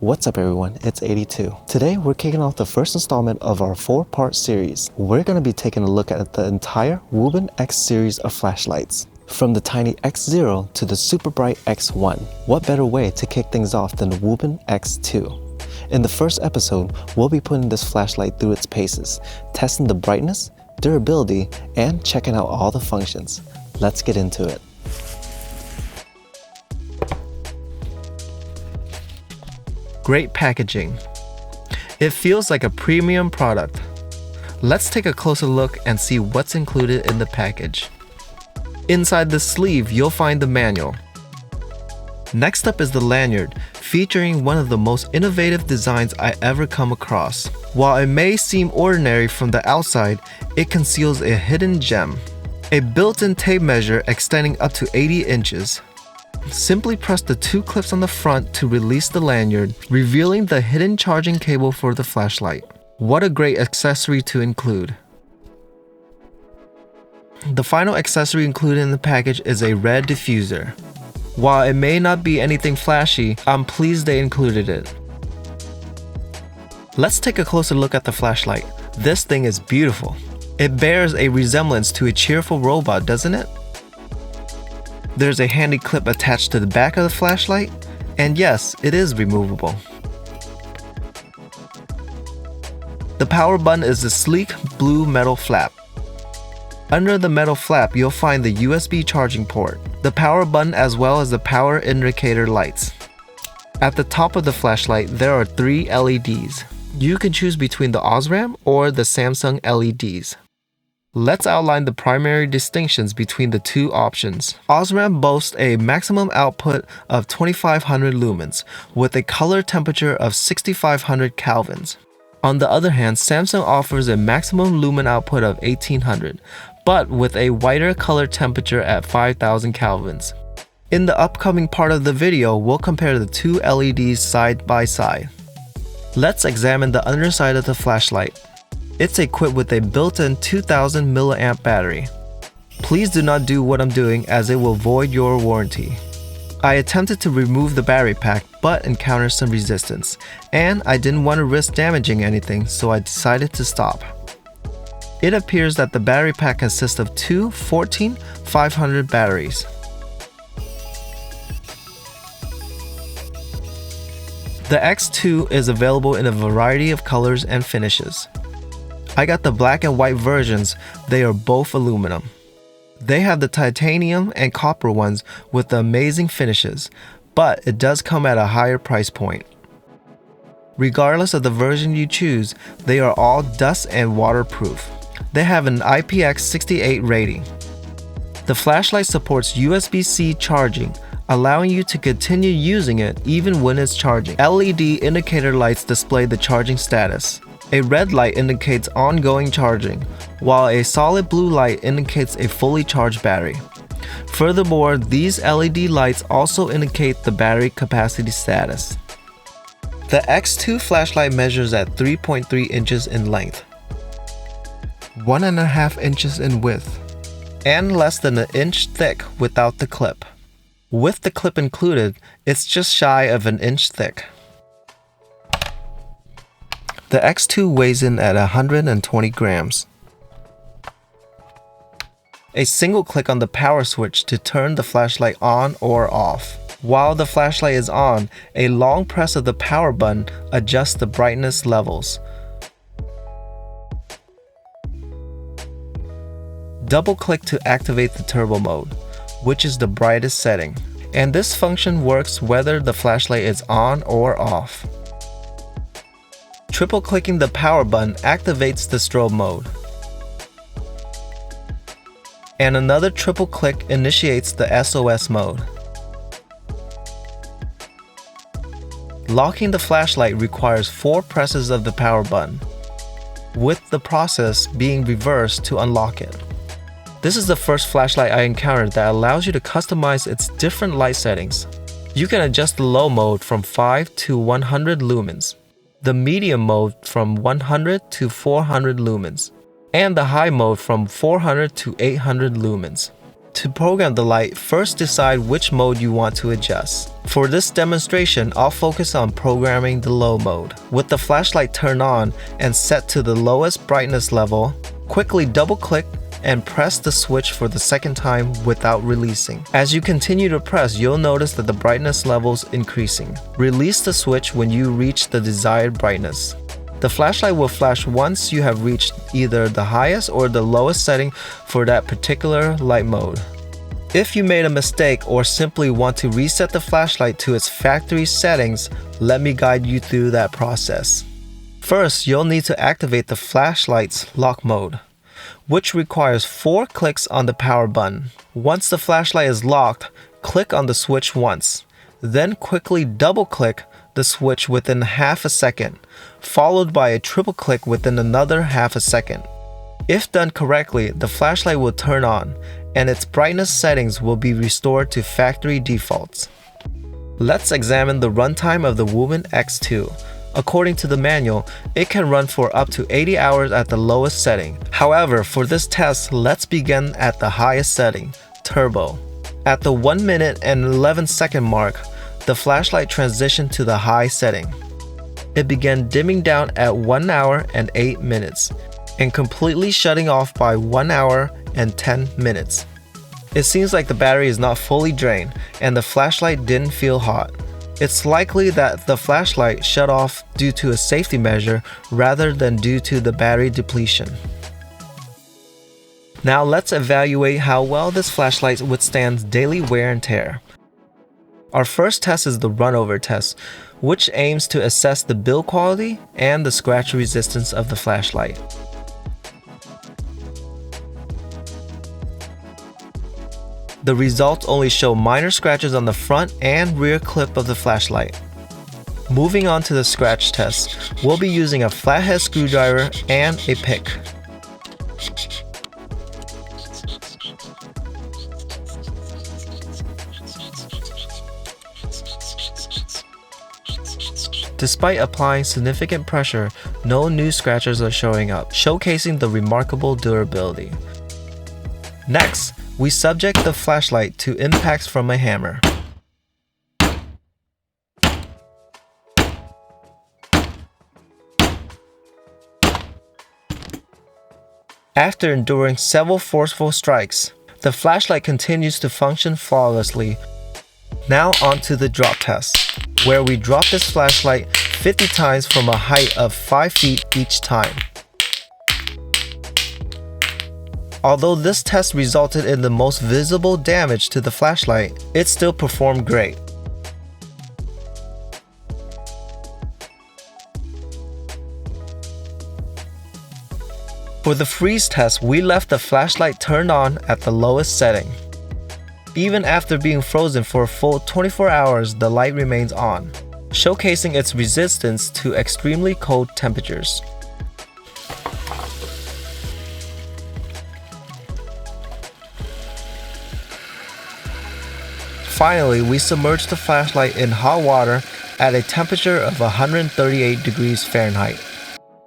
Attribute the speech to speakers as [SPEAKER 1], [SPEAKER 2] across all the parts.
[SPEAKER 1] What's up everyone, it's 82. Today we're kicking off the first installment of our 4-part series. We're going to be taking a look at the entire Wuben X series of flashlights. From the tiny X0 to the super bright X1. What better way to kick things off than the Wuben X2? In the first episode, we'll be putting this flashlight through its paces, testing the brightness, durability, and checking out all the functions. Let's get into it.
[SPEAKER 2] Great packaging. It feels like a premium product. Let's take a closer look and see what's included in the package. Inside the sleeve, you'll find the manual. Next up is the lanyard, featuring one of the most innovative designs I ever come across. While it may seem ordinary from the outside, it conceals a hidden gem. A built-in tape measure extending up to 80 inches. Simply press the 2 clips on the front to release the lanyard, revealing the hidden charging cable for the flashlight. What a great accessory to include. The final accessory included in the package is a red diffuser. While it may not be anything flashy, I'm pleased they included it. Let's take a closer look at the flashlight. This thing is beautiful. It bears a resemblance to a cheerful robot, doesn't it? There's a handy clip attached to the back of the flashlight, and yes, it is removable. The power button is a sleek blue metal flap. Under the metal flap, you'll find the USB charging port, the power button as well as the power indicator lights. At the top of the flashlight, there are 3 LEDs. You can choose between the Osram or the Samsung LEDs. Let's outline the primary distinctions between the two options. Osram boasts a maximum output of 2500 lumens with a color temperature of 6500 kelvins. On the other hand, Samsung offers a maximum lumen output of 1800, but with a wider color temperature at 5000 kelvins. In the upcoming part of the video, we'll compare the 2 LEDs side by side. Let's examine the underside of the flashlight. It's equipped with a built-in 2000 mAh battery. Please do not do what I'm doing as it will void your warranty. I attempted to remove the battery pack but encountered some resistance, and I didn't want to risk damaging anything, so I decided to stop. It appears that the battery pack consists of 2 14500 batteries. The X2 is available in a variety of colors and finishes. I got the black and white versions. They are both aluminum. They have the titanium and copper ones with the amazing finishes, but it does come at a higher price point. Regardless of the version you choose, they are all dust and waterproof. They have an IPX68 rating. The flashlight supports USB-C charging, allowing you to continue using it even when it's charging. LED indicator lights display the charging status. A red light indicates ongoing charging, while a solid blue light indicates a fully charged battery. Furthermore, these LED lights also indicate the battery capacity status. The X2 flashlight measures at 3.3 inches in length, 1.5 inches in width, and less than an inch thick without the clip. With the clip included, it's just shy of an inch thick. The X2 weighs in at 120 grams. A single click on the power switch to turn the flashlight on or off. While the flashlight is on, a long press of the power button adjusts the brightness levels. Double click to activate the turbo mode, which is the brightest setting. And this function works whether the flashlight is on or off. Triple clicking the power button activates the strobe mode. And another triple click initiates the SOS mode. Locking the flashlight requires 4 presses of the power button, with the process being reversed to unlock it. This is the first flashlight I encountered that allows you to customize its different light settings. You can adjust the low mode from 5 to 100 lumens, the medium mode from 100 to 400 lumens, and the high mode from 400 to 800 lumens. To program the light, first decide which mode you want to adjust. For this demonstration, I'll focus on programming the low mode. With the flashlight turned on and set to the lowest brightness level, quickly double-click and press the switch for the second time without releasing. As you continue to press, you'll notice that the brightness level's increasing. Release the switch when you reach the desired brightness. The flashlight will flash once you have reached either the highest or the lowest setting for that particular light mode. If you made a mistake or simply want to reset the flashlight to its factory settings, let me guide you through that process. First, you'll need to activate the flashlight's lock mode, which requires 4 clicks on the power button. Once the flashlight is locked, click on the switch once. Then quickly double-click the switch within half a second, followed by a triple click within another half a second. If done correctly, the flashlight will turn on, and its brightness settings will be restored to factory defaults. Let's examine the runtime of the Wuben X2. According to the manual, it can run for up to 80 hours at the lowest setting. However, for this test, let's begin at the highest setting, Turbo. At the 1 minute and 11 second mark, the flashlight transitioned to the high setting. It began dimming down at 1 hour and 8 minutes, and completely shutting off by 1 hour and 10 minutes. It seems like the battery is not fully drained, and the flashlight didn't feel hot. It's likely that the flashlight shut off due to a safety measure rather than due to the battery depletion. Now let's evaluate how well this flashlight withstands daily wear and tear. Our first test is the runover test, which aims to assess the build quality and the scratch resistance of the flashlight. The results only show minor scratches on the front and rear clip of the flashlight. Moving on to the scratch test, we'll be using a flathead screwdriver and a pick. Despite applying significant pressure, no new scratches are showing up, showcasing the remarkable durability. Next, we subject the flashlight to impacts from a hammer. After enduring several forceful strikes, the flashlight continues to function flawlessly. Now onto the drop test, where we drop this flashlight 50 times from a height of 5 feet each time. Although this test resulted in the most visible damage to the flashlight, it still performed great. For the freeze test, we left the flashlight turned on at the lowest setting. Even after being frozen for a full 24 hours, the light remains on, showcasing its resistance to extremely cold temperatures. Finally, we submerged the flashlight in hot water at a temperature of 138 degrees Fahrenheit.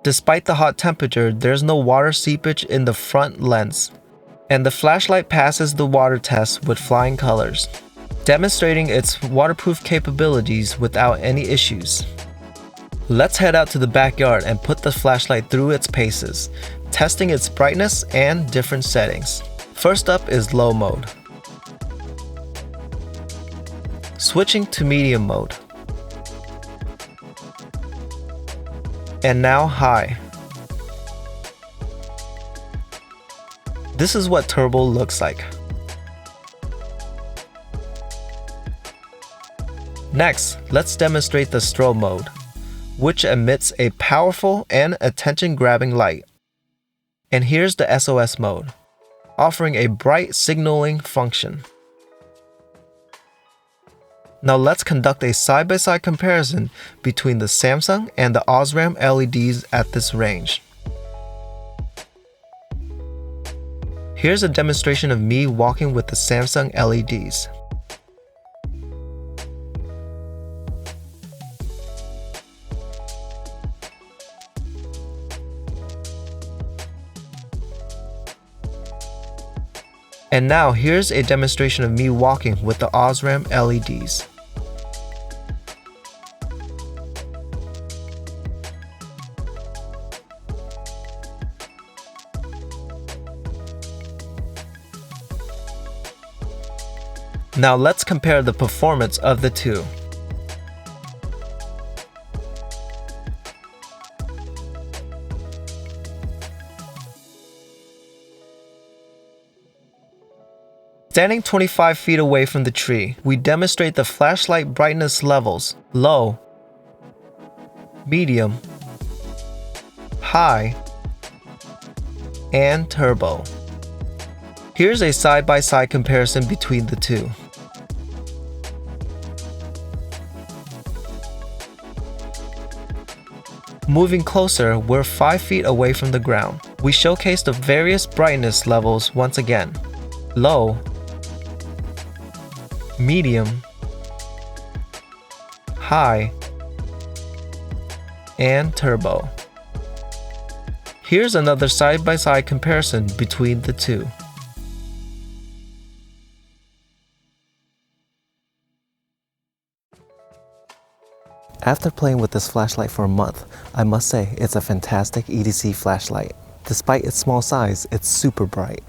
[SPEAKER 2] Despite the hot temperature, there's no water seepage in the front lens, and the flashlight passes the water test with flying colors, demonstrating its waterproof capabilities without any issues. Let's head out to the backyard and put the flashlight through its paces, testing its brightness and different settings. First up is low mode. Switching to medium mode. And now high. This is what turbo looks like. Next, let's demonstrate the strobe mode, which emits a powerful and attention-grabbing light. And here's the SOS mode, offering a bright signaling function. Now let's conduct a side-by-side comparison between the Samsung and the Osram LEDs at this range. Here's a demonstration of me walking with the Samsung LEDs. And now here's a demonstration of me walking with the Osram LEDs. Now let's compare the performance of the two. Standing 25 feet away from the tree, we demonstrate the flashlight brightness levels: low, medium, high, and turbo. Here's a side-by-side comparison between the two. Moving closer, we're 5 feet away from the ground. We showcase the various brightness levels once again: low, medium, high, and turbo. Here's another side-by-side comparison between the two.
[SPEAKER 1] After playing with this flashlight for a month, I must say it's a fantastic EDC flashlight. Despite its small size, it's super bright.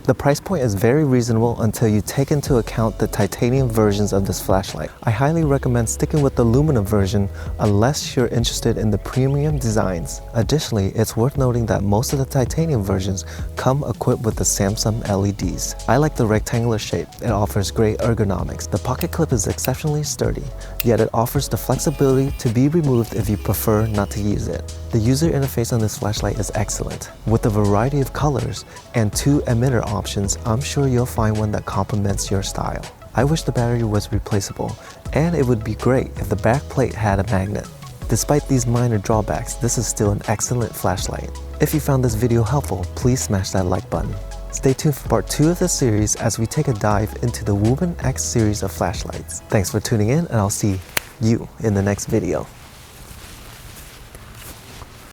[SPEAKER 1] The price point is very reasonable until you take into account the titanium versions of this flashlight. I highly recommend sticking with the aluminum version unless you're interested in the premium designs. Additionally, it's worth noting that most of the titanium versions come equipped with the Samsung LEDs. I like the rectangular shape. It offers great ergonomics. The pocket clip is exceptionally sturdy, yet it offers the flexibility to be removed if you prefer not to use it. The user interface on this flashlight is excellent. With a variety of colors and 2 emitter options, I'm sure you'll find one that complements your style. I wish the battery was replaceable, and it would be great if the back plate had a magnet. Despite these minor drawbacks, this is still an excellent flashlight. If you found this video helpful, please smash that like button. Stay tuned for part 2 of this series as we take a dive into the Wuben X series of flashlights. Thanks for tuning in, and I'll see you in the next video.